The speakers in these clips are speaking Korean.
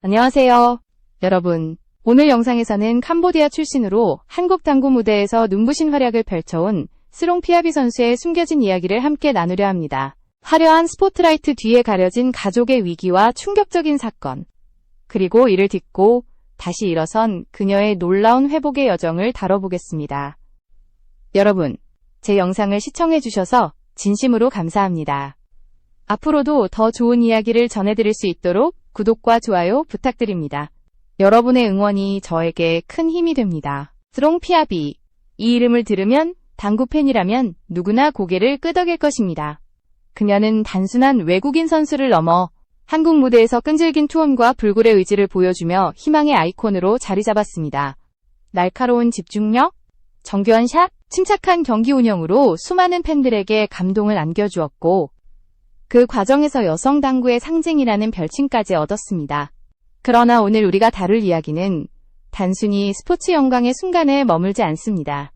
안녕하세요, 여러분. 오늘 영상에서는 캄보디아 출신으로 한국 당구 무대에서 눈부신 활약을 펼쳐온 스롱 피아비 선수의 숨겨진 이야기를 함께 나누려 합니다. 화려한 스포트라이트 뒤에 가려진 가족의 위기와 충격적인 사건, 그리고 이를 딛고 다시 일어선 그녀의 놀라운 회복의 여정을 다뤄보겠습니다. 여러분, 제 영상을 시청해주셔서 진심으로 감사합니다. 앞으로도 더 좋은 이야기를 전해드릴 수 있도록 구독과 좋아요 부탁드립니다. 여러분의 응원이 저에게 큰 힘이 됩니다. 스롱 피아비. 이 이름을 들으면 당구 팬이라면 누구나 고개를 끄덕일 것입니다. 그녀는 단순한 외국인 선수를 넘어 한국 무대에서 끈질긴 투혼과 불굴의 의지를 보여주며 희망의 아이콘으로 자리 잡았습니다. 날카로운 집중력, 정교한 샷, 침착한 경기 운영으로 수많은 팬들에게 감동을 안겨주었고, 그 과정에서 여성 당구의 상징이라는 별칭까지 얻었습니다. 그러나 오늘 우리가 다룰 이야기는 단순히 스포츠 영광의 순간에 머물지 않습니다.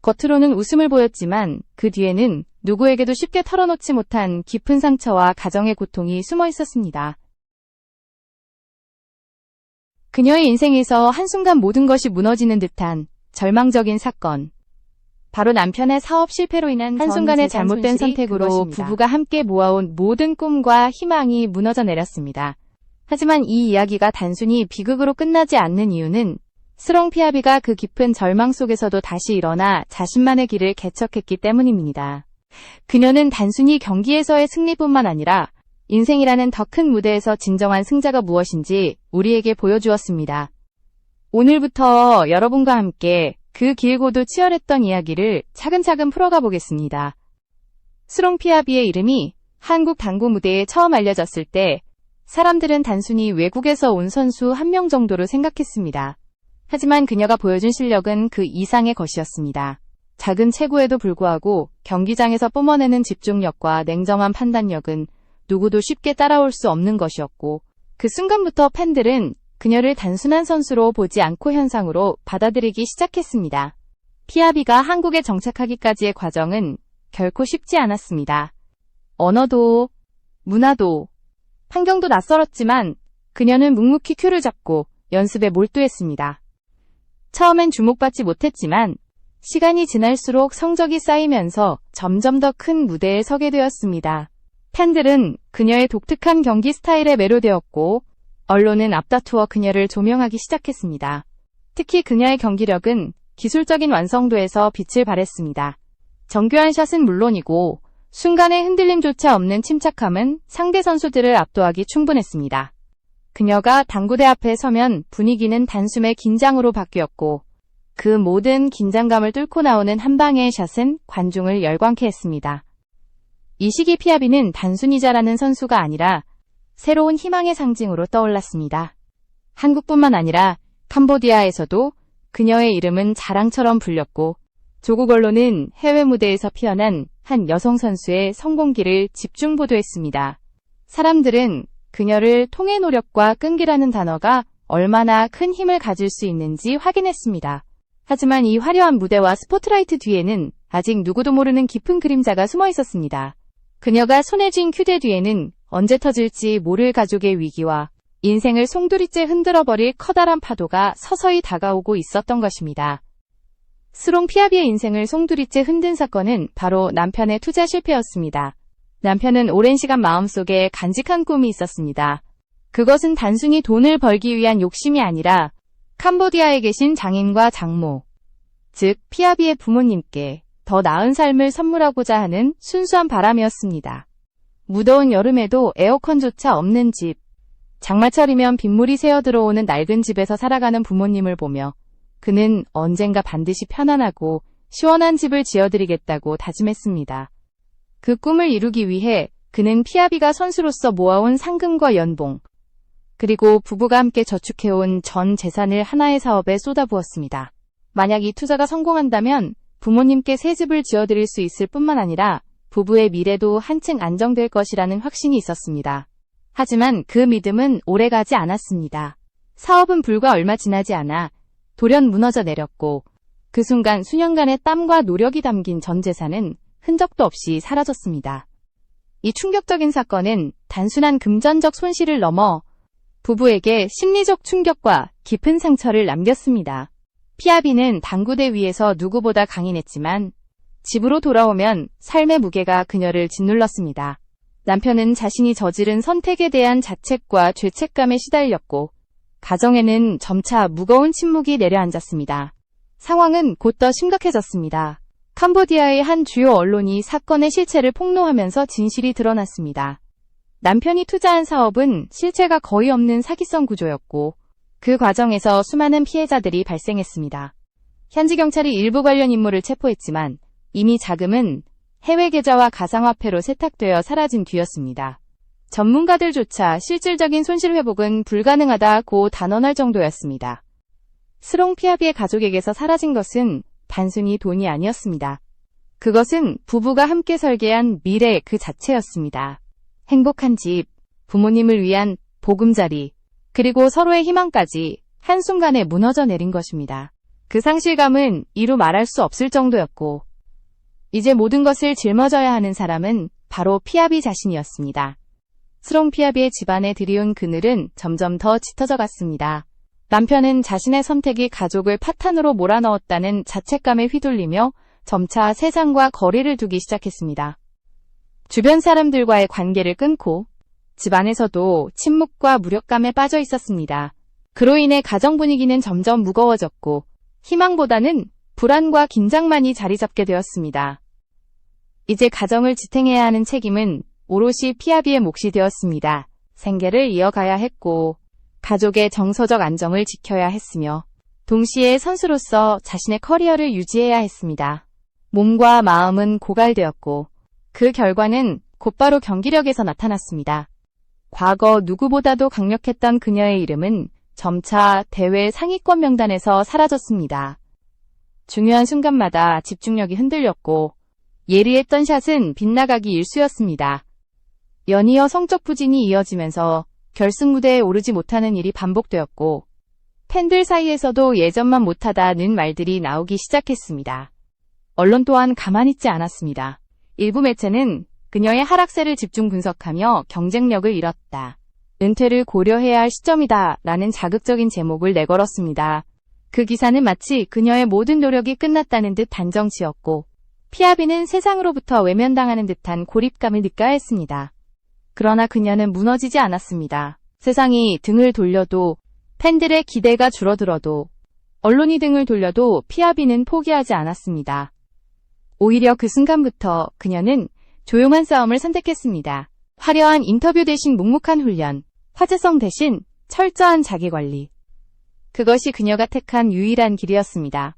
겉으로는 웃음을 보였지만 그 뒤에는 누구에게도 쉽게 털어놓지 못한 깊은 상처와 가정의 고통이 숨어 있었습니다. 그녀의 인생에서 한순간 모든 것이 무너지는 듯한 절망적인 사건. 바로 남편의 사업 실패로 인한 한순간의 잘못된 선택으로 그것입니다. 부부가 함께 모아온 모든 꿈과 희망이 무너져 내렸습니다. 하지만 이 이야기가 단순히 비극으로 끝나지 않는 이유는 스롱 피아비가 그 깊은 절망 속에서도 다시 일어나 자신만의 길을 개척했기 때문입니다. 그녀는 단순히 경기에서의 승리뿐만 아니라 인생이라는 더 큰 무대에서 진정한 승자가 무엇인지 우리에게 보여주었습니다. 오늘부터 여러분과 함께 그 길고도 치열했던 이야기를 차근차근 풀어가 보겠습니다. 스롱 피아비의 이름이 한국 당구 무대에 처음 알려졌을 때 사람들은 단순히 외국에서 온 선수 한 명 정도로 생각했습니다. 하지만 그녀가 보여준 실력은 그 이상의 것이었습니다. 작은 체구에도 불구하고 경기장에서 뿜어내는 집중력과 냉정한 판단력은 누구도 쉽게 따라올 수 없는 것이었고, 그 순간부터 팬들은 그녀를 단순한 선수로 보지 않고 현상으로 받아들이기 시작했습니다. 피아비가 한국에 정착하기까지의 과정은 결코 쉽지 않았습니다. 언어도, 문화도, 환경도 낯설었지만 그녀는 묵묵히 큐를 잡고 연습에 몰두했습니다. 처음엔 주목받지 못했지만 시간이 지날수록 성적이 쌓이면서 점점 더 큰 무대에 서게 되었습니다. 팬들은 그녀의 독특한 경기 스타일에 매료되었고, 언론은 앞다투어 그녀를 조명하기 시작했습니다. 특히 그녀의 경기력은 기술적인 완성도에서 빛을 발했습니다. 정교한 샷은 물론이고 순간의 흔들림조차 없는 침착함은 상대 선수들을 압도하기 충분했습니다. 그녀가 당구대 앞에 서면 분위기는 단숨에 긴장으로 바뀌었고, 그 모든 긴장감을 뚫고 나오는 한 방의 샷은 관중을 열광케 했습니다. 이 시기 피아비는 단순히 잘하는 선수가 아니라 새로운 희망의 상징으로 떠올랐습니다. 한국뿐만 아니라 캄보디아에서도 그녀의 이름은 자랑처럼 불렸고, 조국 언론은 해외 무대에서 피어난 한 여성 선수의 성공기를 집중 보도했습니다. 사람들은 그녀를 통해 노력과 끈기라는 단어가 얼마나 큰 힘을 가질 수 있는지 확인했습니다. 하지만 이 화려한 무대와 스포트라이트 뒤에는 아직 누구도 모르는 깊은 그림자가 숨어 있었습니다. 그녀가 손에 쥔 큐대 뒤에는 언제 터질지 모를 가족의 위기와 인생을 송두리째 흔들어버릴 커다란 파도가 서서히 다가오고 있었던 것입니다. 스롱 피아비의 인생을 송두리째 흔든 사건은 바로 남편의 투자 실패였습니다. 남편은 오랜 시간 마음속에 간직한 꿈이 있었습니다. 그것은 단순히 돈을 벌기 위한 욕심이 아니라 캄보디아에 계신 장인과 장모, 즉 피아비의 부모님께 더 나은 삶을 선물하고자 하는 순수한 바람이었습니다. 무더운 여름에도 에어컨조차 없는 집, 장마철이면 빗물이 새어 들어오는 낡은 집에서 살아가는 부모님을 보며 그는 언젠가 반드시 편안하고 시원한 집을 지어드리겠다고 다짐했습니다. 그 꿈을 이루기 위해 그는 피아비가 선수로서 모아온 상금과 연봉, 그리고 부부가 함께 저축해온 전 재산을 하나의 사업에 쏟아부었습니다. 만약 이 투자가 성공한다면 부모님께 새 집을 지어드릴 수 있을 뿐만 아니라 부부의 미래도 한층 안정될 것이라는 확신이 있었습니다. 하지만 그 믿음은 오래가지 않았습니다. 사업은 불과 얼마 지나지 않아 돌연 무너져 내렸고, 그 순간 수년간의 땀과 노력이 담긴 전 재산은 흔적도 없이 사라졌습니다. 이 충격적인 사건은 단순한 금전적 손실을 넘어 부부에게 심리적 충격과 깊은 상처를 남겼습니다. 피아비는 당구대 위에서 누구보다 강인했지만 집으로 돌아오면 삶의 무게가 그녀를 짓눌렀습니다. 남편은 자신이 저지른 선택에 대한 자책과 죄책감에 시달렸고 가정에는 점차 무거운 침묵이 내려앉았습니다. 상황은 곧 더 심각해졌습니다. 캄보디아의 한 주요 언론이 사건의 실체를 폭로하면서 진실이 드러났습니다. 남편이 투자한 사업은 실체가 거의 없는 사기성 구조였고 그 과정에서 수많은 피해자들이 발생했습니다. 현지 경찰이 일부 관련 인물을 체포했지만 이미 자금은 해외 계좌와 가상화폐로 세탁되어 사라진 뒤였습니다. 전문가들조차 실질적인 손실 회복은 불가능하다고 단언할 정도였습니다. 스롱 피아비의 가족에게서 사라진 것은 단순히 돈이 아니었습니다. 그것은 부부가 함께 설계한 미래 그 자체였습니다. 행복한 집, 부모님을 위한 보금자리, 그리고 서로의 희망까지 한순간에 무너져 내린 것입니다. 그 상실감은 이루 말할 수 없을 정도였고 이제 모든 것을 짊어져야 하는 사람은 바로 피아비 자신이었습니다. 스롱 피아비의 집안에 들이온 그늘은 점점 더 짙어져 갔습니다. 남편은 자신의 선택이 가족을 파탄으로 몰아넣었다는 자책감에 휘둘리며 점차 세상과 거리를 두기 시작했습니다. 주변 사람들과의 관계를 끊고 집안에서도 침묵과 무력감에 빠져 있었습니다. 그로 인해 가정 분위기는 점점 무거워졌고 희망보다는 불안과 긴장만이 자리 잡게 되었습니다. 이제 가정을 지탱해야 하는 책임은 오롯이 피아비의 몫이 되었습니다. 생계를 이어가야 했고 가족의 정서적 안정을 지켜야 했으며 동시에 선수로서 자신의 커리어를 유지해야 했습니다. 몸과 마음은 고갈되었고 그 결과는 곧바로 경기력에서 나타났습니다. 과거 누구보다도 강력했던 그녀의 이름은 점차 대회 상위권 명단에서 사라졌습니다. 중요한 순간마다 집중력이 흔들렸고 예리했던 샷은 빗나가기 일쑤였습니다. 연이어 성적 부진이 이어지면서 결승 무대에 오르지 못하는 일이 반복되었고 팬들 사이에서도 예전만 못하다는 말들이 나오기 시작했습니다. 언론 또한 가만히 있지 않았습니다. 일부 매체는 그녀의 하락세를 집중 분석하며 경쟁력을 잃었다. 은퇴를 고려해야 할 시점이다 라는 자극적인 제목을 내걸었습니다. 그 기사는 마치 그녀의 모든 노력이 끝났다는 듯 단정지었고 피아비는 세상으로부터 외면당하는 듯한 고립감을 느껴야 했습니다. 그러나 그녀는 무너지지 않았습니다. 세상이 등을 돌려도 팬들의 기대가 줄어들어도 언론이 등을 돌려도 피아비는 포기하지 않았습니다. 오히려 그 순간부터 그녀는 조용한 싸움을 선택했습니다. 화려한 인터뷰 대신 묵묵한 훈련, 화제성 대신 철저한 자기관리. 그것이 그녀가 택한 유일한 길이었습니다.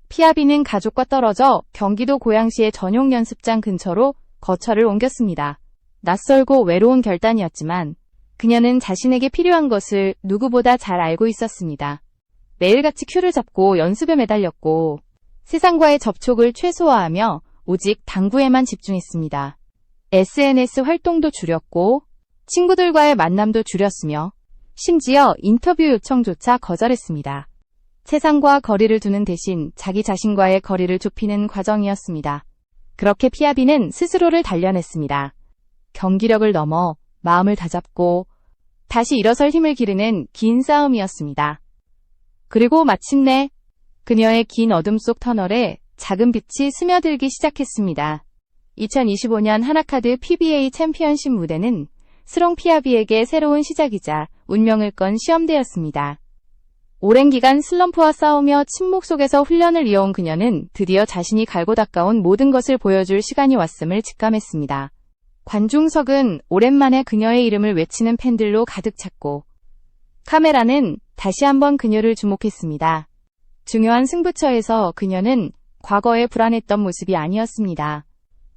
피아비는 가족과 떨어져 경기도 고양시의 전용 연습장 근처로 거처를 옮겼습니다. 낯설고 외로운 결단이었지만 그녀는 자신에게 필요한 것을 누구보다 잘 알고 있었습니다. 매일같이 큐를 잡고 연습에 매달렸고 세상과의 접촉을 최소화하며 오직 당구에만 집중했습니다. SNS 활동도 줄였고 친구들과의 만남도 줄였으며 심지어 인터뷰 요청조차 거절했습니다. 세상과 거리를 두는 대신 자기 자신과의 거리를 좁히는 과정이었습니다. 그렇게 피아비는 스스로를 단련했습니다. 경기력을 넘어 마음을 다잡고 다시 일어설 힘을 기르는 긴 싸움이었습니다. 그리고 마침내 그녀의 긴 어둠 속 터널에 작은 빛이 스며들기 시작했습니다. 2025년 하나카드 PBA 챔피언십 무대는 스롱 피아비에게 새로운 시작이자 운명을 건 시험대였습니다. 오랜 기간 슬럼프와 싸우며 침묵 속에서 훈련을 이어온 그녀는 드디어 자신이 갈고 닦아온 모든 것을 보여줄 시간이 왔음을 직감했습니다. 관중석은 오랜만에 그녀의 이름을 외치는 팬들로 가득 찼고 카메라는 다시 한번 그녀를 주목했습니다. 중요한 승부처에서 그녀는 과거에 불안했던 모습이 아니었습니다.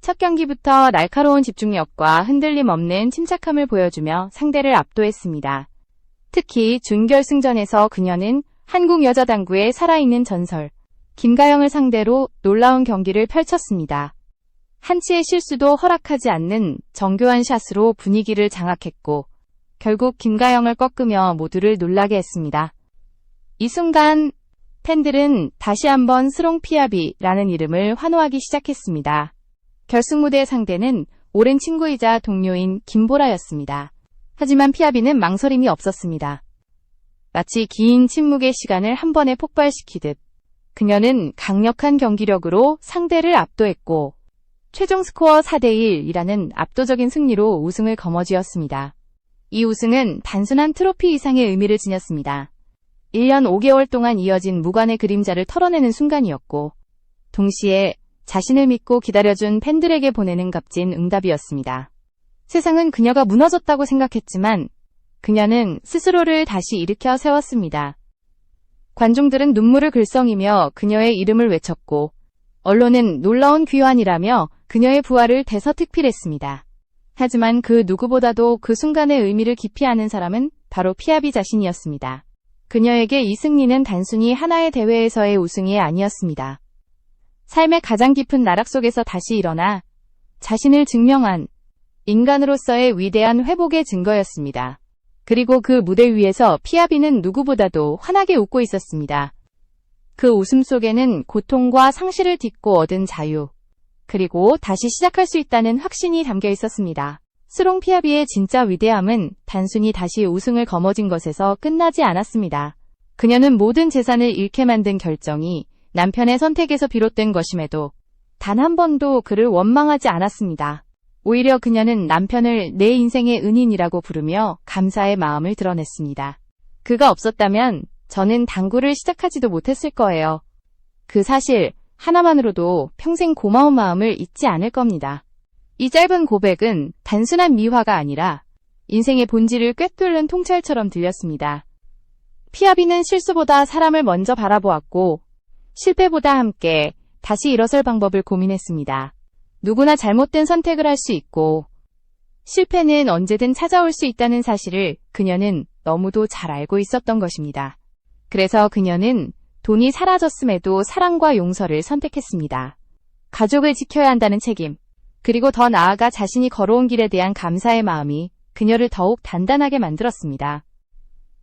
첫 경기부터 날카로운 집중력과 흔들림 없는 침착함을 보여주며 상대를 압도했습니다. 특히 준결승전에서 그녀는 한국 여자 당구의 살아있는 전설, 김가영을 상대로 놀라운 경기를 펼쳤습니다. 한치의 실수도 허락하지 않는 정교한 샷으로 분위기를 장악했고 결국 김가영을 꺾으며 모두를 놀라게 했습니다. 이 순간 팬들은 다시 한번 스롱 피아비라는 이름을 환호하기 시작했습니다. 결승 무대의 상대는 오랜 친구이자 동료인 김보라였습니다. 하지만 피아비는 망설임이 없었습니다. 마치 긴 침묵의 시간을 한 번에 폭발시키듯 그녀는 강력한 경기력으로 상대를 압도했고 최종 스코어 4대1이라는 압도적인 승리로 우승을 거머쥐었습니다. 이 우승은 단순한 트로피 이상의 의미를 지녔습니다. 1년 5개월 동안 이어진 무관의 그림자를 털어내는 순간이었고 동시에 자신을 믿고 기다려준 팬들에게 보내는 값진 응답이었습니다. 세상은 그녀가 무너졌다고 생각했지만 그녀는 스스로를 다시 일으켜 세웠습니다. 관중들은 눈물을 글썽이며 그녀의 이름을 외쳤고 언론은 놀라운 귀환이라며 그녀의 부활을 대서특필했습니다. 하지만 그 누구보다도 그 순간의 의미를 깊이 아는 사람은 바로 피아비 자신이었습니다. 그녀에게 이 승리는 단순히 하나의 대회에서의 우승이 아니었습니다. 삶의 가장 깊은 나락 속에서 다시 일어나 자신을 증명한 인간으로서의 위대한 회복의 증거였습니다. 그리고 그 무대 위에서 피아비는 누구보다도 환하게 웃고 있었습니다. 그 웃음 속에는 고통과 상실을 딛고 얻은 자유, 그리고 다시 시작할 수 있다는 확신이 담겨 있었습니다. 스롱 피아비의 진짜 위대함은 단순히 다시 우승을 거머쥔 것에서 끝나지 않았습니다. 그녀는 모든 재산을 잃게 만든 결정이 남편의 선택에서 비롯된 것임에도 단 한 번도 그를 원망하지 않았습니다. 오히려 그녀는 남편을 내 인생의 은인이라고 부르며 감사의 마음을 드러냈습니다. 그가 없었다면 저는 당구를 시작하지도 못했을 거예요. 그 사실 하나만으로도 평생 고마운 마음을 잊지 않을 겁니다. 이 짧은 고백은 단순한 미화가 아니라 인생의 본질을 꿰뚫는 통찰처럼 들렸습니다. 피아비는 실수보다 사람을 먼저 바라보았고 실패보다 함께 다시 일어설 방법을 고민했습니다. 누구나 잘못된 선택을 할 수 있고 실패는 언제든 찾아올 수 있다는 사실을 그녀는 너무도 잘 알고 있었던 것입니다. 그래서 그녀는 돈이 사라졌음에도 사랑과 용서를 선택했습니다. 가족을 지켜야 한다는 책임, 그리고 더 나아가 자신이 걸어온 길에 대한 감사의 마음이 그녀를 더욱 단단하게 만들었습니다.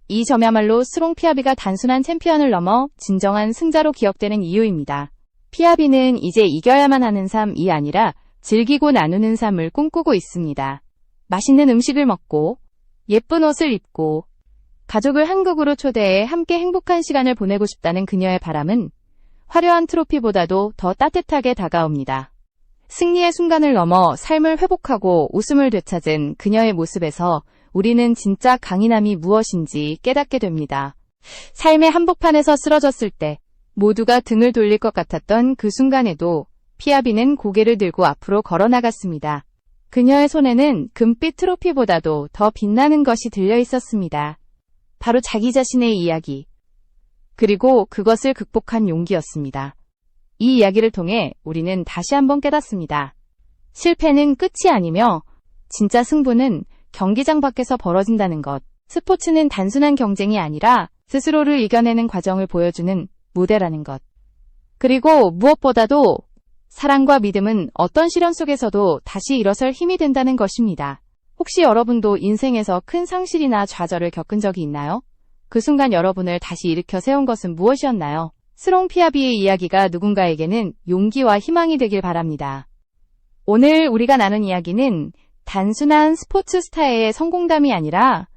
이 점야말로 스롱 피아비가 단순한 챔피언을 넘어 진정한 승자로 기억되는 이유입니다. 피아비는 이제 이겨야만 하는 삶이 아니라 즐기고 나누는 삶을 꿈꾸고 있습니다. 맛있는 음식을 먹고 예쁜 옷을 입고 가족을 한국으로 초대해 함께 행복한 시간을 보내고 싶다는 그녀의 바람은 화려한 트로피보다도 더 따뜻하게 다가옵니다. 승리의 순간을 넘어 삶을 회복하고 웃음을 되찾은 그녀의 모습에서 우리는 진짜 강인함이 무엇인지 깨닫게 됩니다. 삶의 한복판에서 쓰러졌을 때 모두가 등을 돌릴 것 같았던 그 순간에도 피아비는 고개를 들고 앞으로 걸어나갔습니다. 그녀의 손에는 금빛 트로피보다도 더 빛나는 것이 들려 있었습니다. 바로 자기 자신의 이야기, 그리고 그것을 극복한 용기였습니다. 이 이야기를 통해 우리는 다시 한번 깨닫습니다. 실패는 끝이 아니며 진짜 승부는 경기장 밖에서 벌어진다는 것. 스포츠는 단순한 경쟁이 아니라 스스로를 이겨내는 과정을 보여주는 무대라는 것. 그리고 무엇보다도 사랑과 믿음은 어떤 시련 속에서도 다시 일어설 힘이 된다는 것입니다. 혹시 여러분도 인생에서 큰 상실이나 좌절을 겪은 적이 있나요? 그 순간 여러분을 다시 일으켜 세운 것은 무엇이었나요? 스롱 피아비의 이야기가 누군가에게는 용기와 희망이 되길 바랍니다. 오늘 우리가 나눈 이야기는 단순한 스포츠 스타의 성공담이 아니라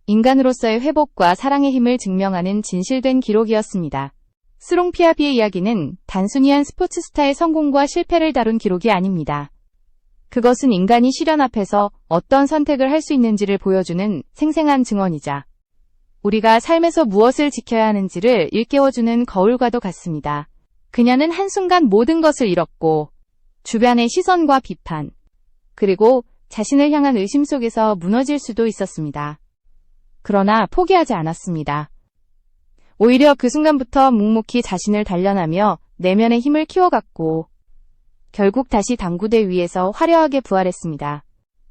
인간으로서의 회복과 사랑의 힘을 증명하는 진실된 기록이었습니다. 스롱 피아비의 이야기는 단순히 한 스포츠 스타의 성공과 실패를 다룬 기록이 아닙니다. 그것은 인간이 시련 앞에서 어떤 선택을 할 수 있는지를 보여주는 생생한 증언이자 우리가 삶에서 무엇을 지켜야 하는지를 일깨워주는 거울과도 같습니다. 그녀는 한순간 모든 것을 잃었고 주변의 시선과 비판, 그리고 자신을 향한 의심 속에서 무너질 수도 있었습니다. 그러나 포기하지 않았습니다. 오히려 그 순간부터 묵묵히 자신을 단련하며 내면의 힘을 키워갔고 결국 다시 당구대 위에서 화려하게 부활했습니다.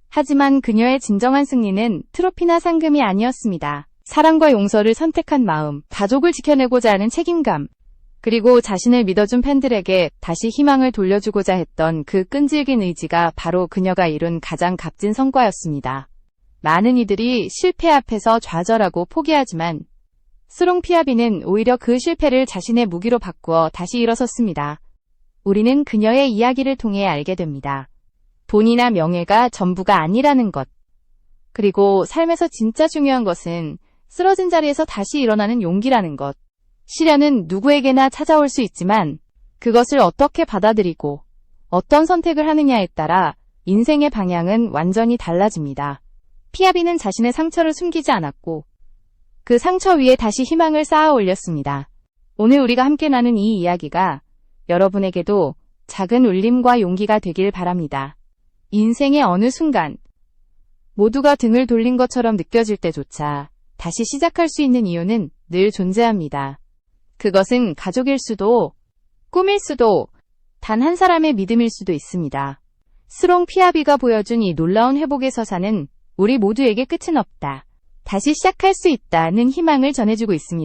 하지만 그녀의 진정한 승리는 트로피나 상금이 아니었습니다. 사랑과 용서를 선택한 마음, 가족을 지켜내고자 하는 책임감, 그리고 자신을 믿어준 팬들에게 다시 희망을 돌려주고자 했던 그 끈질긴 의지가 바로 그녀가 이룬 가장 값진 성과였습니다. 많은 이들이 실패 앞에서 좌절하고 포기하지만 스롱 피아비는 오히려 그 실패를 자신의 무기로 바꾸어 다시 일어섰습니다. 우리는 그녀의 이야기를 통해 알게 됩니다. 돈이나 명예가 전부가 아니라는 것. 그리고 삶에서 진짜 중요한 것은 쓰러진 자리에서 다시 일어나는 용기라는 것. 시련은 누구에게나 찾아올 수 있지만 그것을 어떻게 받아들이고 어떤 선택을 하느냐에 따라 인생의 방향은 완전히 달라집니다. 피아비는 자신의 상처를 숨기지 않았고 그 상처 위에 다시 희망을 쌓아 올렸습니다. 오늘 우리가 함께 나눈 이 이야기가 여러분에게도 작은 울림과 용기가 되길 바랍니다. 인생의 어느 순간 모두가 등을 돌린 것처럼 느껴질 때조차 다시 시작할 수 있는 이유는 늘 존재합니다. 그것은 가족일 수도, 꿈일 수도, 단 한 사람의 믿음일 수도 있습니다. 스롱 피아비가 보여준 이 놀라운 회복의 서사는 우리 모두에게 끝은 없다, 다시 시작할 수 있다는 희망을 전해주고 있습니다.